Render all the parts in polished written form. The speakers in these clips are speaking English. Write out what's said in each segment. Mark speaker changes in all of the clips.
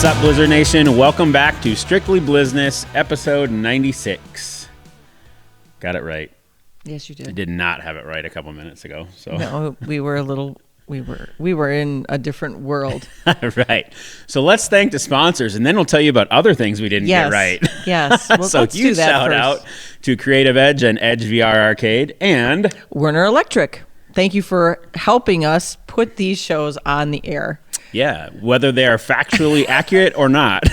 Speaker 1: What's up, Blizzard Nation? Welcome back to Strictly Blizzness, episode 96. Got it right.
Speaker 2: Yes, you did.
Speaker 1: I did not have it right a couple minutes ago. So
Speaker 2: no, we were in a different world.
Speaker 1: Right. So let's thank the sponsors, and then we'll tell you about other things we didn't get right.
Speaker 2: Yes. Well,
Speaker 1: so
Speaker 2: let's
Speaker 1: huge
Speaker 2: do that
Speaker 1: shout
Speaker 2: first.
Speaker 1: out to Creative Edge and Edge VR Arcade and
Speaker 2: Werner Electric. Thank you for helping us put these shows on the air.
Speaker 1: Yeah, whether they are factually accurate or not.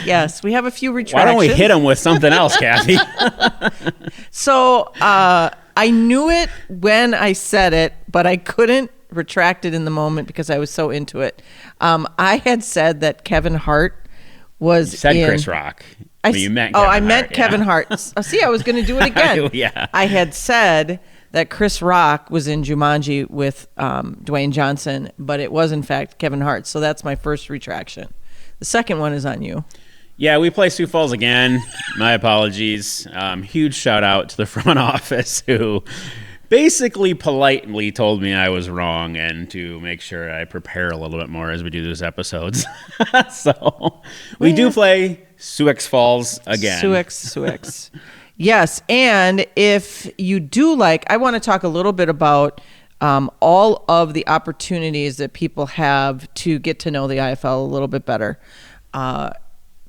Speaker 2: Yes, we have a few retractions.
Speaker 1: Why don't we hit them with something else, Kathy?
Speaker 2: So I knew it when I said it, but I couldn't retract it in the moment because I was so into it. I had said that Kevin Hart was
Speaker 1: You said Chris Rock. But you meant
Speaker 2: Kevin Hart. See, I was going to do it again.
Speaker 1: Yeah.
Speaker 2: I had said that Chris Rock was in Jumanji with Dwayne Johnson, but it was in fact Kevin Hart. So that's my first retraction. The second one is on you.
Speaker 1: Yeah, we play Sioux Falls again. My apologies. Huge shout out to the front office who basically politely told me I was wrong and to make sure I prepare a little bit more as we do those episodes. So we do play Sioux Falls again.
Speaker 2: Sioux. Yes, and if you do I want to talk a little bit about all of the opportunities that people have to get to know the IFL a little bit better.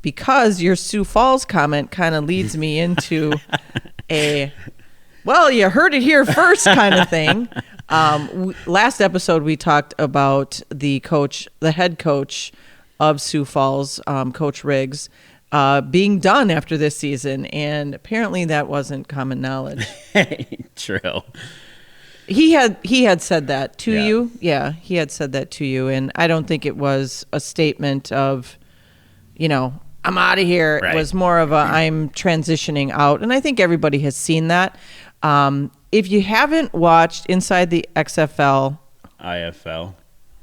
Speaker 2: Because your Sioux Falls comment kind of leads me into well, you heard it here first kind of thing. Last episode, we talked about the head coach of Sioux Falls, Coach Riggs, being done after this season, and apparently that wasn't common knowledge.
Speaker 1: True.
Speaker 2: He had said that to you. Yeah, he had said that to you, and I don't think it was a statement of, I'm out of here. Right. It was more of I'm transitioning out, and I think everybody has seen that. If you haven't watched Inside the IFL.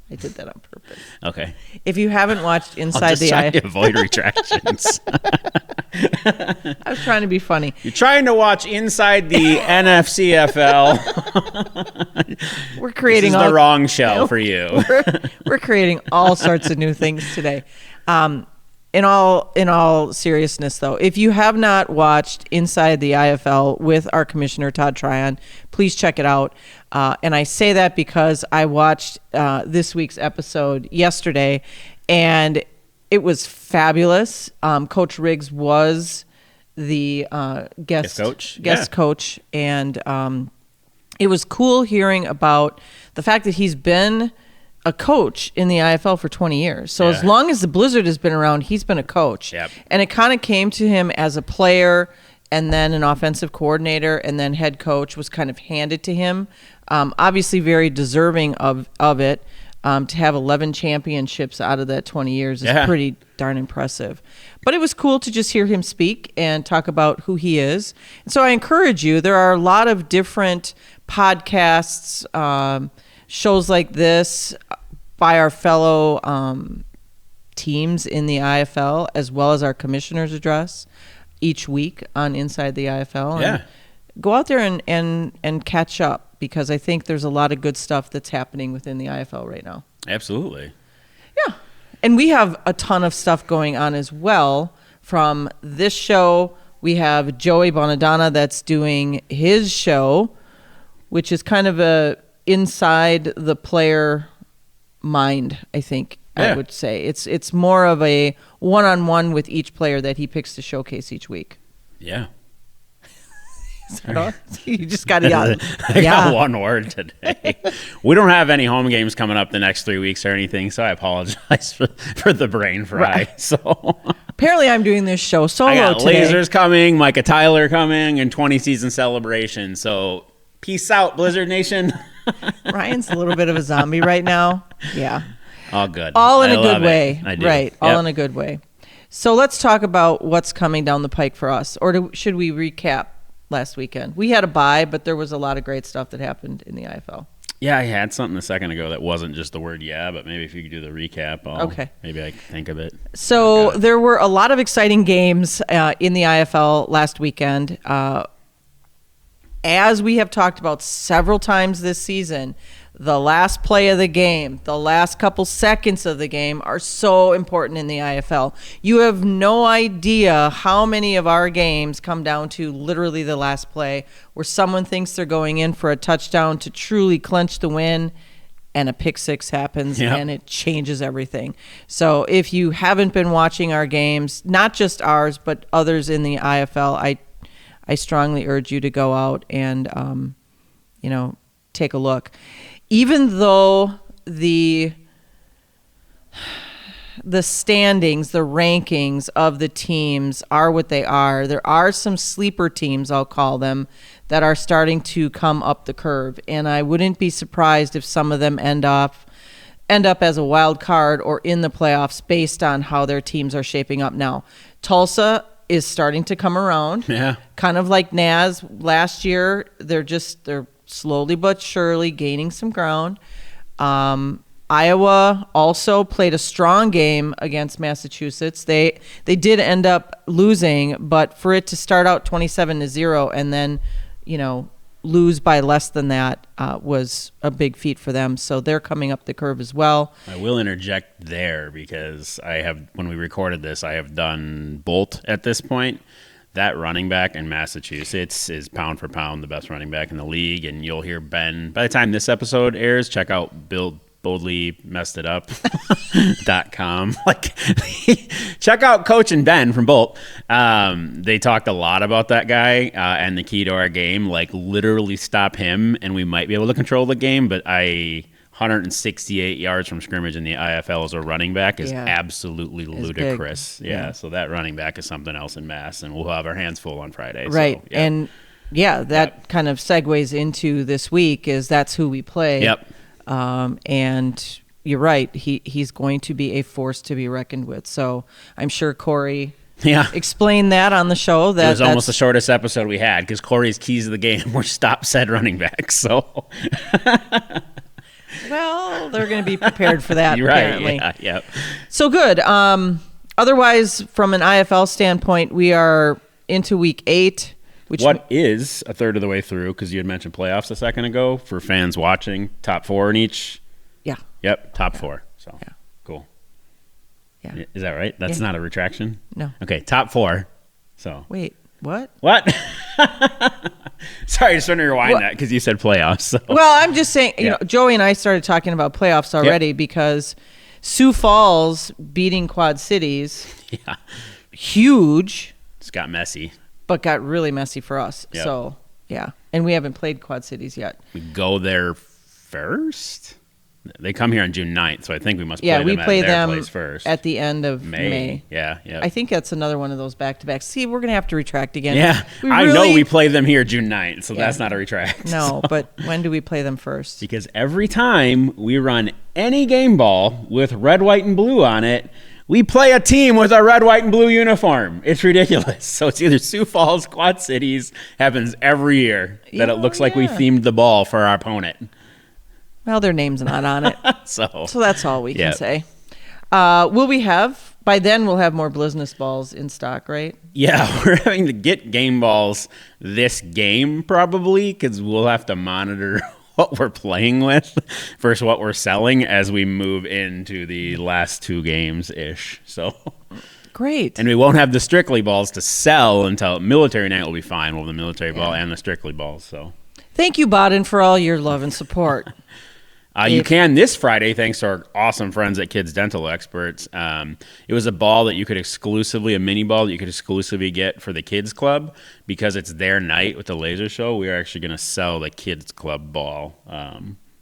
Speaker 2: I did that on purpose.
Speaker 1: Okay.
Speaker 2: If you haven't watched Inside the IFL.
Speaker 1: To avoid retractions.
Speaker 2: I was trying to be funny.
Speaker 1: You're trying to watch Inside the NFCFL.
Speaker 2: We're creating
Speaker 1: the wrong show for you.
Speaker 2: We're creating all sorts of new things today. In all seriousness, though, if you have not watched Inside the IFL with our commissioner, Todd Tryon, please check it out. And I say that because I watched this week's episode yesterday, and it was fabulous. Coach Riggs was the guest coach, and it was cool hearing about the fact that he's been a coach in the IFL for 20 years. So as long as the Blizzard has been around, he's been a coach. Yep. And it kind of came to him as a player, and then an offensive coordinator, and then head coach was kind of handed to him. Obviously very deserving of it. To have 11 championships out of that 20 years is pretty darn impressive. But it was cool to just hear him speak and talk about who he is. And so I encourage you, there are a lot of different podcasts, shows like this by our fellow teams in the IFL, as well as our commissioner's address each week on Inside the IFL.
Speaker 1: Yeah.
Speaker 2: And go out there and catch up, because I think there's a lot of good stuff that's happening within the IFL right now.
Speaker 1: Absolutely.
Speaker 2: Yeah. And we have a ton of stuff going on as well from this show. We have Joey Bonadonna that's doing his show, which is kind of a inside the player mind, I think. I would say it's more of a one-on-one with each player that he picks to showcase each week.
Speaker 1: Yeah.
Speaker 2: Is that all? You just got to yell.
Speaker 1: I got one word today. We don't have any home games coming up the next 3 weeks or anything, so I apologize for the brain fry.
Speaker 2: Right.
Speaker 1: So
Speaker 2: apparently I'm doing this show solo today.
Speaker 1: I got Lasers coming, Micah Tyler coming, and 20 season celebration. So peace out, Blizzard Nation.
Speaker 2: Ryan's a little bit of a zombie right now. Yeah.
Speaker 1: All good.
Speaker 2: All in a good way.
Speaker 1: I do.
Speaker 2: Right. All in a good way. So let's talk about what's coming down the pike for us. Or should we recap last weekend? We had a bye, but there was a lot of great stuff that happened in the IFL.
Speaker 1: Yeah, I had something a second ago that wasn't just the word but maybe if you could do the recap, maybe I can think of it.
Speaker 2: So there were a lot of exciting games in the IFL last weekend. As we have talked about several times this season, the last play of the game, the last couple seconds of the game are so important in the IFL. You have no idea how many of our games come down to literally the last play where someone thinks they're going in for a touchdown to truly clinch the win, and a pick six happens, and it changes everything. So if you haven't been watching our games, not just ours, but others in the IFL, I strongly urge you to go out and, take a look. Even though the standings, the rankings of the teams are what they are, there are some sleeper teams, I'll call them, that are starting to come up the curve. And I wouldn't be surprised if some of them end up as a wild card or in the playoffs based on how their teams are shaping up now. Tulsa is starting to come around.
Speaker 1: Yeah.
Speaker 2: Kind of like Naz last year. They're slowly but surely gaining some ground. Iowa also played a strong game against Massachusetts. They did end up losing, but for it to start out 27-0 and then, lose by less than that was a big feat for them. So they're coming up the curve as well.
Speaker 1: I will interject there because when we recorded this, I have done Bolt at this point. That running back in Massachusetts is pound for pound the best running back in the league, and you'll hear Ben. By the time this episode airs, check out Bill Boldly Messed It Up.com. Check out Coach and Ben from Bolt. They talked a lot about that guy and the key to our game. Literally stop him, and we might be able to control the game. But 168 yards from scrimmage in the IFL as a running back is absolutely ludicrous. Yeah, so that running back is something else in Mass, and we'll have our hands full on Friday.
Speaker 2: Right,
Speaker 1: so,
Speaker 2: and that kind of segues into this week is that's who we play.
Speaker 1: Yep.
Speaker 2: And you're right, he's going to be a force to be reckoned with. So I'm sure Corey explained that on the show. That
Speaker 1: it was almost the shortest episode we had because Corey's keys of the game were stop said running back. So...
Speaker 2: Well, they're going to be prepared for that,
Speaker 1: You're right.
Speaker 2: apparently.
Speaker 1: Yeah.
Speaker 2: So good. Otherwise, from an IFL standpoint, we are into week 8.
Speaker 1: What is a third of the way through, because you had mentioned playoffs a second ago, for fans watching, top 4 in each?
Speaker 2: Yeah.
Speaker 1: Yep, top 4. So, cool.
Speaker 2: Yeah.
Speaker 1: Is that right? That's not a retraction?
Speaker 2: No.
Speaker 1: Okay, top 4. So.
Speaker 2: Wait, what?
Speaker 1: What? Sorry, I just want to rewind that because you said playoffs. So.
Speaker 2: Well, I'm just saying, Joey and I started talking about playoffs already because Sioux Falls beating Quad Cities, huge.
Speaker 1: It's got messy.
Speaker 2: But got really messy for us. Yep. So, and we haven't played Quad Cities yet.
Speaker 1: We go there first? They come here on June 9th, so I think we must play them at their place first.
Speaker 2: At the end of May.
Speaker 1: Yeah.
Speaker 2: I think that's another one of those back-to-backs. See, we're going to have to retract again.
Speaker 1: Yeah, I know we play them here June 9th, so that's not a retract.
Speaker 2: No, but when do we play them first?
Speaker 1: Because every time we run any game ball with red, white, and blue on it, we play a team with a red, white, and blue uniform. It's ridiculous. So it's either Sioux Falls, Quad Cities. Happens every year that it looks like we themed the ball for our opponent.
Speaker 2: Well, their name's not on it.
Speaker 1: So
Speaker 2: that's all we can say. Will we have, by then we'll have more Blizzness balls in stock, right? Yeah,
Speaker 1: we're having to get game balls this game probably because we'll have to monitor what we're playing with versus what we're selling as we move into the last 2 games-ish. So
Speaker 2: great.
Speaker 1: And we won't have the Strictly balls to sell until military night will be fine. We'll have the military ball and the Strictly balls. So
Speaker 2: thank you, Baden, for all your love and support.
Speaker 1: You can this Friday, thanks to our awesome friends at Kids Dental Experts. It was a ball that you could a mini ball that you could exclusively get for the Kids Club because it's their night with the laser show. We are actually going to sell the Kids Club ball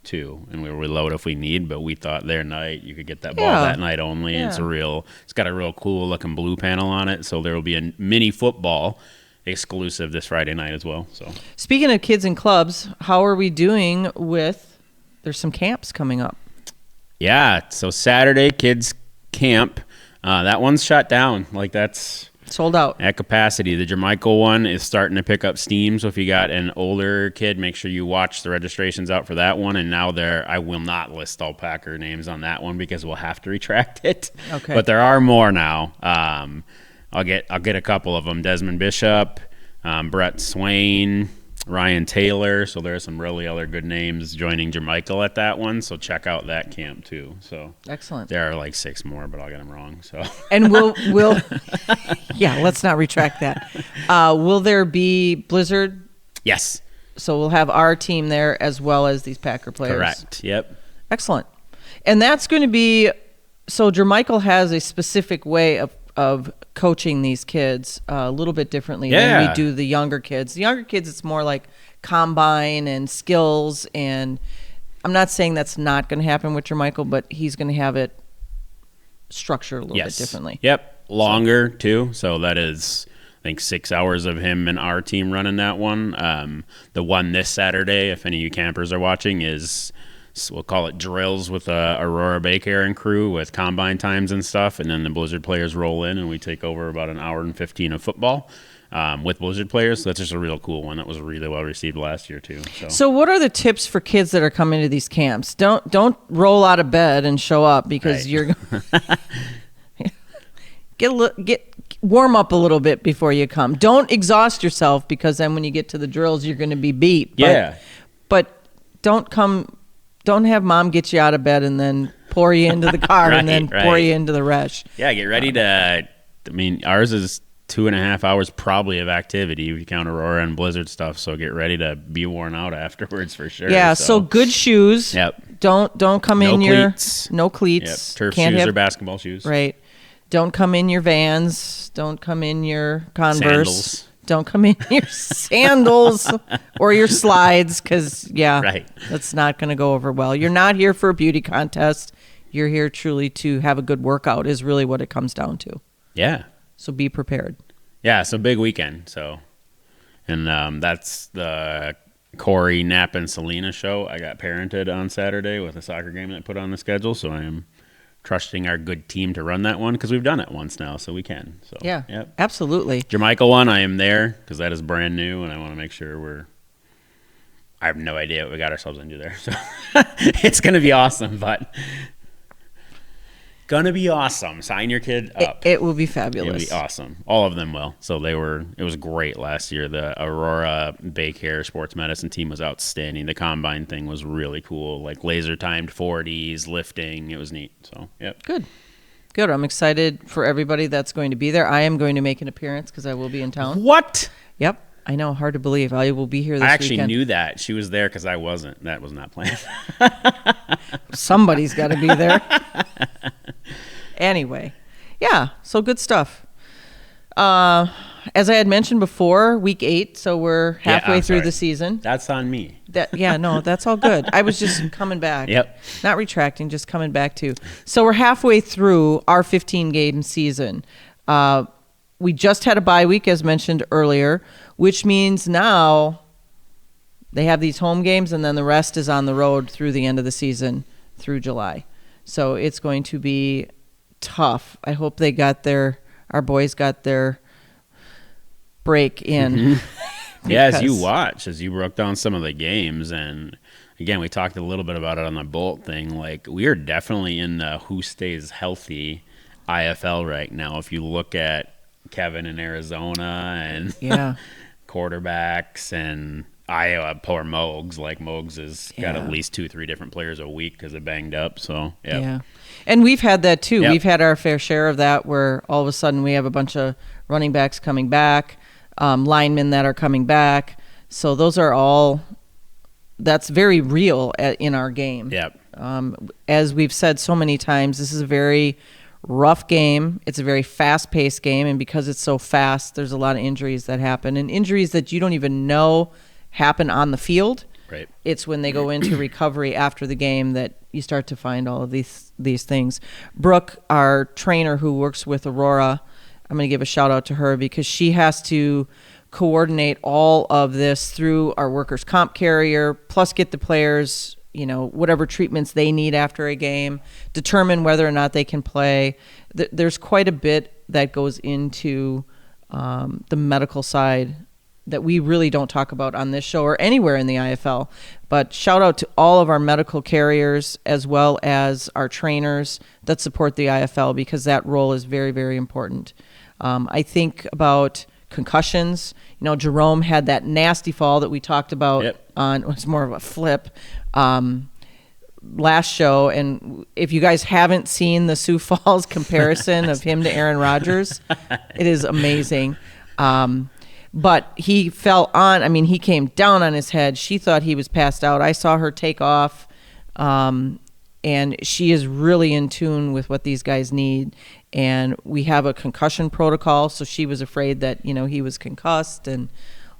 Speaker 1: too, and we'll reload if we need. But we thought their night you could get that ball that night only. Yeah. It's got a real cool looking blue panel on it, so there will be a mini football exclusive this Friday night as well. So
Speaker 2: speaking of kids and clubs, how are we doing with? There's some camps coming up. Yeah, so Saturday, kids camp. That one's shut down. That's sold out at capacity. The Jermichael one is starting to pick up steam. So if you got an older kid, make sure you watch the registrations out for that one. And now I will not list all Packer names on that one because we'll have to retract it. Okay. But there are more now. I'll get a couple of them. Desmond Bishop, Brett Swain.
Speaker 1: Ryan Taylor. So there are some really other good names joining Jermichael at that one. So check out that camp too. So
Speaker 2: excellent.
Speaker 1: There are like 6 more, but I'll get them wrong. So
Speaker 2: and we'll yeah, let's not retract that. Will there be Blizzard?
Speaker 1: Yes.
Speaker 2: So we'll have our team there as well as these Packer players.
Speaker 1: Correct. Yep.
Speaker 2: Excellent. And that's going to be, so Jermichael has a specific way of coaching these kids a little bit differently than we do the younger kids. The younger kids, it's more like combine and skills. And I'm not saying that's not going to happen with Jermichael, but he's going to have it structured a little bit differently.
Speaker 1: Yep. Longer too. So that is, I think, 6 hours of him and our team running that one. The one this Saturday, if any of you campers are watching, is, we'll call it drills with Aurora Baycare and crew with combine times and stuff. And then the Blizzard players roll in and we take over about an hour and 15 of football with Blizzard players. So that's just a real cool one. That was really well received last year too. So
Speaker 2: what are the tips for kids that are coming to these camps? Don't roll out of bed and show up because you're get warm up a little bit before you come. Don't exhaust yourself because then when you get to the drills, you're going to be beat. But don't have mom get you out of bed and then pour you into the car and then pour you into the rush.
Speaker 1: Yeah, get ready to, ours is 2.5 hours probably of activity if you count Aurora and Blizzard stuff. So get ready to be worn out afterwards for sure.
Speaker 2: Yeah, so good shoes.
Speaker 1: Yep.
Speaker 2: Don't come in
Speaker 1: cleats.
Speaker 2: No cleats.
Speaker 1: Yep. Turf shoes or basketball shoes.
Speaker 2: Right. Don't come in your Vans. Don't come in your Converse.
Speaker 1: Sandals.
Speaker 2: Don't come in your sandals or your slides because, that's not going to go over well. You're not here for a beauty contest. You're here truly to have a good workout is really what it comes down to.
Speaker 1: Yeah.
Speaker 2: So be prepared.
Speaker 1: Yeah, so big weekend. So, and that's the Corey, Knapp, and Selena show. I got parented on Saturday with a soccer game that put on the schedule, so I am trusting our good team to run that one because we've done it once now, so we can. So
Speaker 2: absolutely.
Speaker 1: Jermichael one, I am there because that is brand new, and I want to make sure I have no idea what we got ourselves into there. So it's going to be awesome, but going to be awesome. Sign your kid up.
Speaker 2: It will be fabulous.
Speaker 1: It'll be awesome. All of them will. So it was great last year. The Aurora Baycare sports medicine team was outstanding. The combine thing was really cool, like laser timed 40s, lifting. It was neat. So, yep.
Speaker 2: Good. I'm excited for everybody that's going to be there. I am going to make an appearance because I will be in town.
Speaker 1: What?
Speaker 2: Yep. I know. Hard to believe. I will be here this
Speaker 1: weekend. I actually
Speaker 2: weekend.
Speaker 1: knew that. She was there because I wasn't. That was not planned.
Speaker 2: Somebody's got to be there. Anyway, so good stuff. As I had mentioned before, week 8, so we're halfway through the season.
Speaker 1: That's on me.
Speaker 2: That's all good. I was just coming back.
Speaker 1: Yep.
Speaker 2: Not retracting, just coming back to. So we're halfway through our 15-game season. We just had a bye week, as mentioned earlier, which means now they have these home games, and then the rest is on the road through the end of the season, through July. So it's going to be tough. I hope our boys got their break in.
Speaker 1: Mm-hmm. As you broke down some of the games, and again, we talked a little bit about it on the Bolt thing. Like, we are definitely in the who stays healthy IFL right now. If you look at Kevin in Arizona and quarterbacks and Iowa, poor Mogs. Like, Mogs has got at least 2-3 different players a week because they're banged up. So,
Speaker 2: yeah. And we've had that too. We've had our fair share of that where all of a sudden we have a bunch of running backs coming back, linemen that are coming back. So those are all, that's very real in our game.
Speaker 1: Yep.
Speaker 2: As we've said so many times, this is a very rough game. It's a very fast-paced game. And because it's so fast, there's a lot of injuries that happen. And injuries that you don't even know happen on the field.
Speaker 1: Right.
Speaker 2: It's when they go into recovery after the game that you start to find all of these things. Brooke, our trainer who works with Aurora, I'm going to give a shout out to her because she has to coordinate all of this through our workers' comp carrier, plus get the players, whatever treatments they need after a game, determine whether or not they can play. There's quite a bit that goes into the medical side that we really don't talk about on this show or anywhere in the IFL. But shout out to all of our medical carriers as well as our trainers that support the IFL because that role is very, very important. I think about concussions. Jerome had that nasty fall that we talked about
Speaker 1: Yep.
Speaker 2: on. It was more of a flip last show. And if you guys haven't seen the Sioux Falls comparison of him to Aaron Rodgers, it is amazing. But he fell on. I mean, he came down on his head. She thought he was passed out. I saw her take off. And she is really in tune with what these guys need. And we have a concussion protocol, so she was afraid that, he was concussed and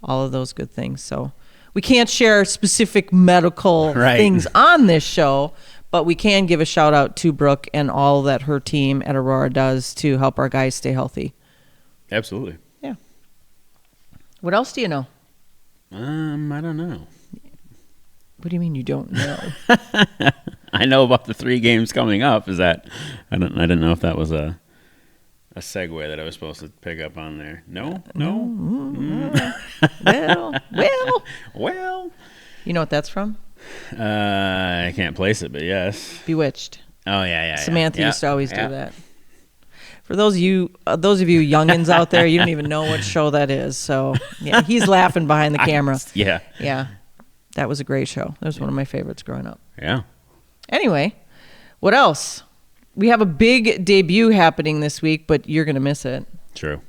Speaker 2: all of those good things. So we can't share specific medical things on this show, but we can give a shout out to Brooke and all that her team at Aurora does to help our guys stay healthy.
Speaker 1: Absolutely.
Speaker 2: Yeah. What else do you know?
Speaker 1: I don't know.
Speaker 2: What do you mean you don't know?
Speaker 1: I know about the 3 games coming up. Is that I didn't know if that was a segue that I was supposed to pick up on there. No. Well.
Speaker 2: You know what that's from?
Speaker 1: I can't place it, but yes.
Speaker 2: Bewitched.
Speaker 1: Oh yeah.
Speaker 2: Samantha used to always do that. For those of you youngins out there, you don't even know what show that is. So yeah, he's laughing behind the camera. Yeah. That was a great show. That was one of my favorites growing up.
Speaker 1: Yeah.
Speaker 2: Anyway, what else? We have a big debut happening this week, but you're going to miss it.
Speaker 1: True.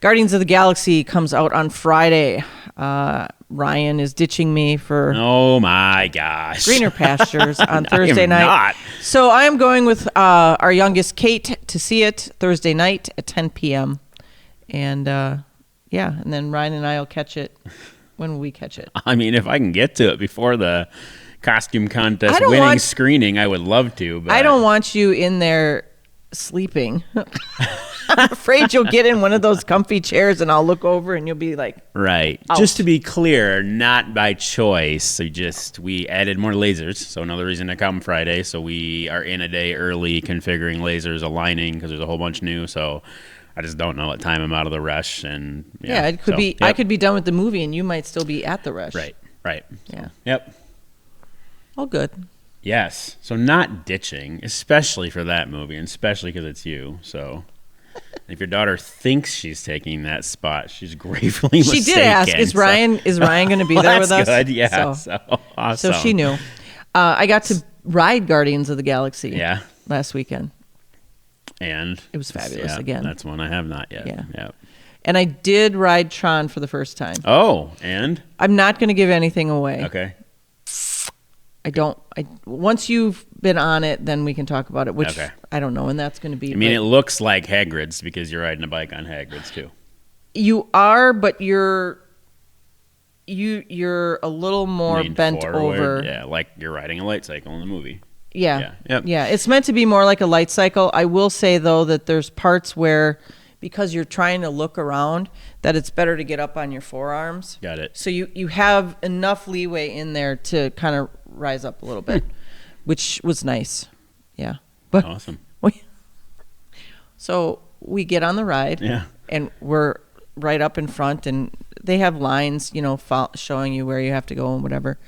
Speaker 2: Guardians of the Galaxy comes out on Friday. Ryan is ditching me for
Speaker 1: oh my gosh
Speaker 2: greener pastures on Thursday night.
Speaker 1: Not.
Speaker 2: So I am going with our youngest Kate to see it Thursday night at 10 p.m. And and then Ryan and I will catch it. When will we catch it?
Speaker 1: I mean, if I can get to it before the costume contest winning screening, I would love to. But
Speaker 2: I don't want you in there sleeping. I'm afraid you'll get in one of those comfy chairs and I'll look over and you'll be like,
Speaker 1: right. Out. Just to be clear, not by choice. So we added more lasers. So another reason to come Friday. So we are in a day early configuring lasers, aligning because there's a whole bunch new. So I just don't know what time I'm out of the rush. And
Speaker 2: it could be. Yep. I could be done with the movie and you might still be at the rush.
Speaker 1: Right.
Speaker 2: Yeah.
Speaker 1: Yep.
Speaker 2: All good.
Speaker 1: Yes. So not ditching, especially for that movie, and especially because it's you. So if your daughter thinks she's taking that spot, she's gravely mistaken.
Speaker 2: She did ask, is Ryan going to be there with us?
Speaker 1: That's good. Yeah. So awesome.
Speaker 2: So she knew. I got to ride Guardians of the Galaxy last weekend.
Speaker 1: And
Speaker 2: it was fabulous again.
Speaker 1: That's one I have not yet.
Speaker 2: Yeah. And I did ride Tron for the first time.
Speaker 1: Oh, and?
Speaker 2: I'm not going to give anything away.
Speaker 1: Okay.
Speaker 2: Once you've been on it, then we can talk about it, which I don't know when that's going to be.
Speaker 1: I mean, it looks like Hagrid's because you're riding a bike on Hagrid's too.
Speaker 2: You are, but you're a little more bent over.
Speaker 1: Yeah, like you're riding a light cycle in the movie.
Speaker 2: Yeah. It's meant to be more like a light cycle. I will say, though, that there's parts where, because you're trying to look around, that it's better to get up on your forearms.
Speaker 1: Got it.
Speaker 2: So you have enough leeway in there to kind of rise up a little bit, which was nice. Yeah. But
Speaker 1: awesome.
Speaker 2: So we get on the ride.
Speaker 1: Yeah.
Speaker 2: And we're right up in front, and they have lines, showing you where you have to go and whatever.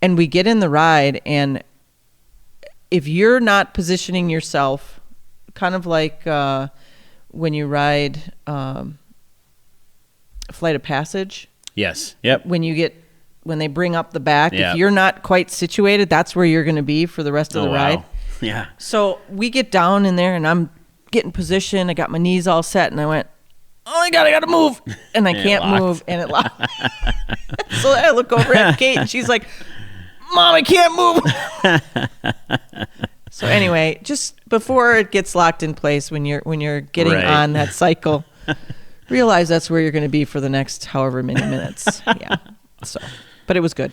Speaker 2: And we get in the ride, and if you're not positioning yourself, kind of like when you ride Flight of Passage.
Speaker 1: Yes. Yep.
Speaker 2: When they bring up the back, if you're not quite situated, that's where you're going to be for the rest of the ride.
Speaker 1: Yeah.
Speaker 2: So we get down in there, and I'm getting position. I got my knees all set, and I went, oh my God, I got to move. And I can't move, and it locked. So I look over at Kate, and she's like, Mom, I can't move. So anyway, just before it gets locked in place, when you're getting on that cycle, realize that's where you're going to be for the next however many minutes. Yeah. So, but it was good.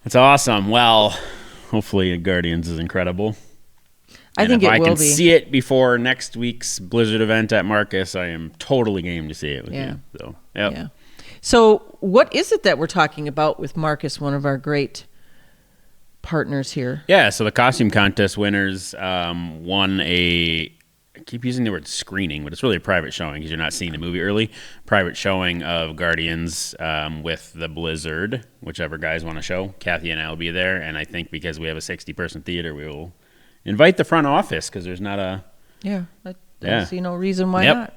Speaker 1: That's awesome. Well, hopefully Guardians is incredible.
Speaker 2: I think it will be.
Speaker 1: If I can see it before next week's Blizzard event at Marcus, I am totally game to see it with you. So,
Speaker 2: yeah. So what is it that we're talking about with Marcus, one of our great partners here?
Speaker 1: Yeah, so the costume contest winners won I keep using the word screening, but it's really a private showing because you're not seeing the movie early. Private showing of Guardians with the Blizzard, whichever guys want to show. Kathy and I will be there, and I think because we have a 60-person theater, we will invite the front office because there's not a...
Speaker 2: Yeah, I don't see no reason why not.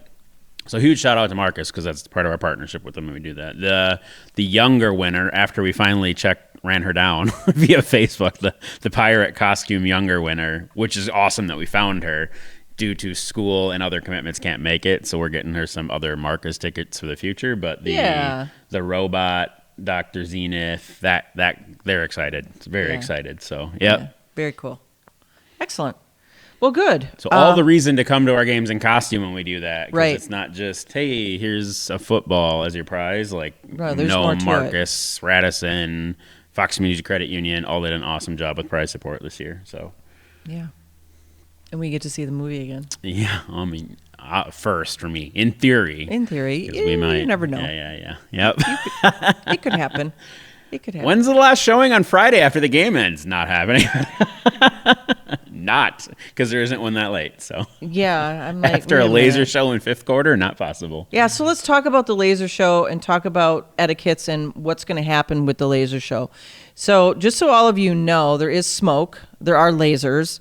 Speaker 1: So huge shout out to Marcus because that's part of our partnership with them when we do that. The younger winner, after we finally ran her down via Facebook, the pirate costume younger winner, which is awesome that we found her. Due to school and other commitments, can't make it, so we're getting her some other Marcus tickets for the future. But the robot, Dr. Zenith, that they're excited. It's very excited. So
Speaker 2: very cool, excellent. Well, good.
Speaker 1: So all the reason to come to our games in costume when we do that,
Speaker 2: right?
Speaker 1: It's not just hey, here's a football as your prize. Like
Speaker 2: there's more to
Speaker 1: Marcus, Radisson, Fox Community Credit Union all did an awesome job with prize support this year. So
Speaker 2: yeah. And we get to see the movie again.
Speaker 1: Yeah, I mean, first for me, in theory.
Speaker 2: We might. You never know.
Speaker 1: Yeah. Yep.
Speaker 2: It could happen.
Speaker 1: When's the last showing on Friday after the game ends? Not happening. Not, because there isn't one that late. So
Speaker 2: yeah, I'm like,
Speaker 1: after a laser show in fifth quarter, not possible.
Speaker 2: Yeah, so let's talk about the laser show and talk about etiquettes and what's going to happen with the laser show. So just so all of you know, there is smoke. There are lasers.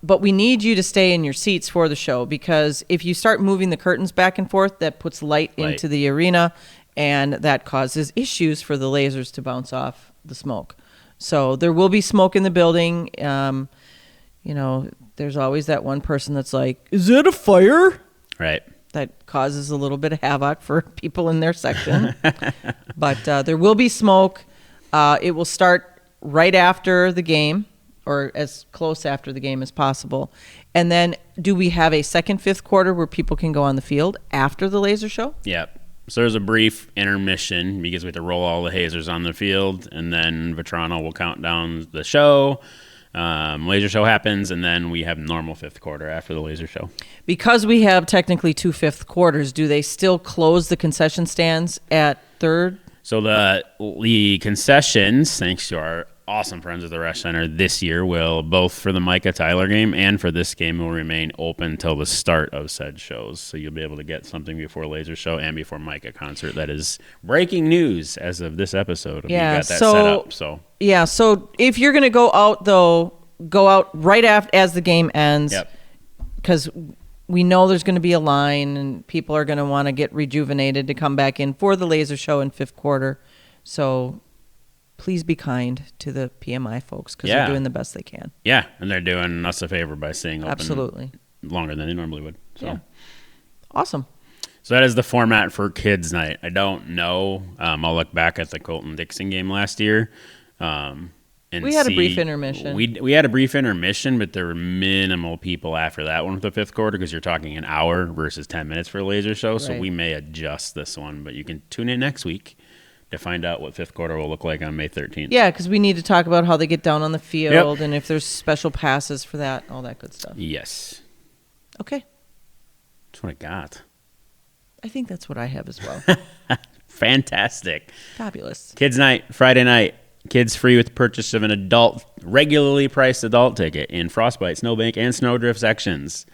Speaker 2: But we need you to stay in your seats for the show because if you start moving the curtains back and forth, that puts light into the arena and that causes issues for the lasers to bounce off the smoke. So there will be smoke in the building. There's always that one person that's like, is it a fire?
Speaker 1: Right.
Speaker 2: That causes a little bit of havoc for people in their section. But there will be smoke. It will start right after the game, or as close after the game as possible. And then do we have a second fifth quarter where people can go on the field after the laser show?
Speaker 1: Yep. So there's a brief intermission because we have to roll all the hazers on the field, and then Vetrano will count down the show. Laser show happens, and then we have normal fifth quarter after the laser show. Because
Speaker 2: we have technically 2 fifth quarters, do they still close the concession stands at third?
Speaker 1: So the concessions, thanks to our awesome friends at the Rush Center this year, will both for the Micah Tyler game and for this game will remain open till the start of said shows. So you'll be able to get something before laser show and before Micah concert. That is breaking news as of this episode.
Speaker 2: Yeah,
Speaker 1: you got that set up. So
Speaker 2: yeah, so if you're going to go out though, go out right after as the game ends.
Speaker 1: Yep.
Speaker 2: Because we know there's going to be a line and people are going to want to get rejuvenated to come back in for the laser show in fifth quarter. So please be kind to the PMI folks because they're doing the best they can.
Speaker 1: Yeah, and they're doing us a favor by staying open
Speaker 2: absolutely
Speaker 1: longer than they normally would. So
Speaker 2: yeah. Awesome.
Speaker 1: So that is the format for Kids Night. I don't know. I'll look back at the Colton-Dixon game last year. And
Speaker 2: we had a brief intermission.
Speaker 1: We had a brief intermission, but there were minimal people after that one with the fifth quarter because you're talking an hour versus 10 minutes for a laser show. Right. So we may adjust this one, but you can tune in next week to find out what fifth quarter will look like on May 13th.
Speaker 2: Yeah, because we need to talk about how they get down on the field and if there's special passes for that, all that good stuff.
Speaker 1: Yes.
Speaker 2: Okay.
Speaker 1: That's what I got.
Speaker 2: I think that's what I have as well.
Speaker 1: Fantastic.
Speaker 2: Fabulous.
Speaker 1: Kids Night, Friday night. Kids free with the purchase of an adult, regularly priced adult ticket in Frostbite, Snowbank, and Snowdrift sections.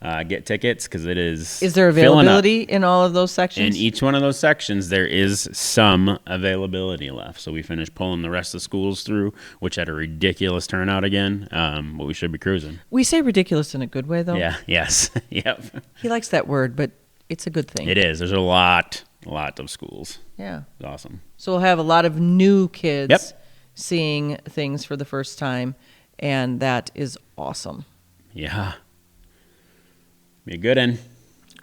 Speaker 1: Get tickets because it is.
Speaker 2: Is there availability in all of those sections?
Speaker 1: In each one of those sections, there is some availability left. So we finished pulling the rest of the schools through, which had a ridiculous turnout again. But we should be cruising.
Speaker 2: We say ridiculous in a good way, though.
Speaker 1: Yeah. Yes. Yep.
Speaker 2: He likes that word, but it's a good thing.
Speaker 1: It is. There's a lot of schools.
Speaker 2: Yeah.
Speaker 1: It's awesome.
Speaker 2: So we'll have a lot of new kids seeing things for the first time, and that is awesome.
Speaker 1: Yeah. Be a good one.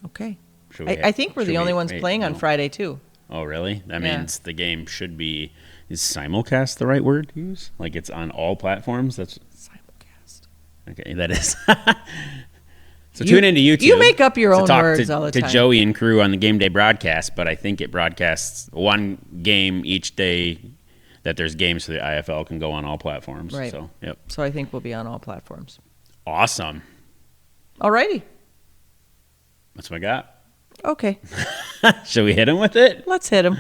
Speaker 2: Okay. I think we're the only ones playing on Friday, too.
Speaker 1: Oh, really? That means the game should be... Is simulcast the right word to use? Like it's on all platforms? That's
Speaker 2: simulcast.
Speaker 1: Okay, that is... So tune into YouTube.
Speaker 2: You make up your own words all the time.
Speaker 1: To Joey and crew on the game day broadcast, but I think it broadcasts one game each day that there's games so the IFL can go on all platforms.
Speaker 2: Right.
Speaker 1: So, yep.
Speaker 2: So I think we'll be on all platforms.
Speaker 1: Awesome.
Speaker 2: All righty.
Speaker 1: That's what I got.
Speaker 2: Okay.
Speaker 1: Should we hit him with it?
Speaker 2: Let's hit him.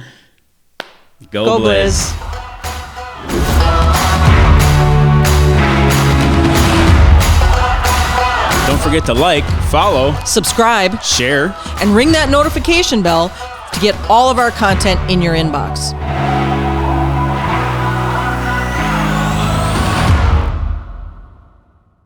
Speaker 1: Go Blizz. Don't forget to like, follow,
Speaker 2: subscribe,
Speaker 1: share,
Speaker 2: and ring that notification bell to get all of our content in your inbox.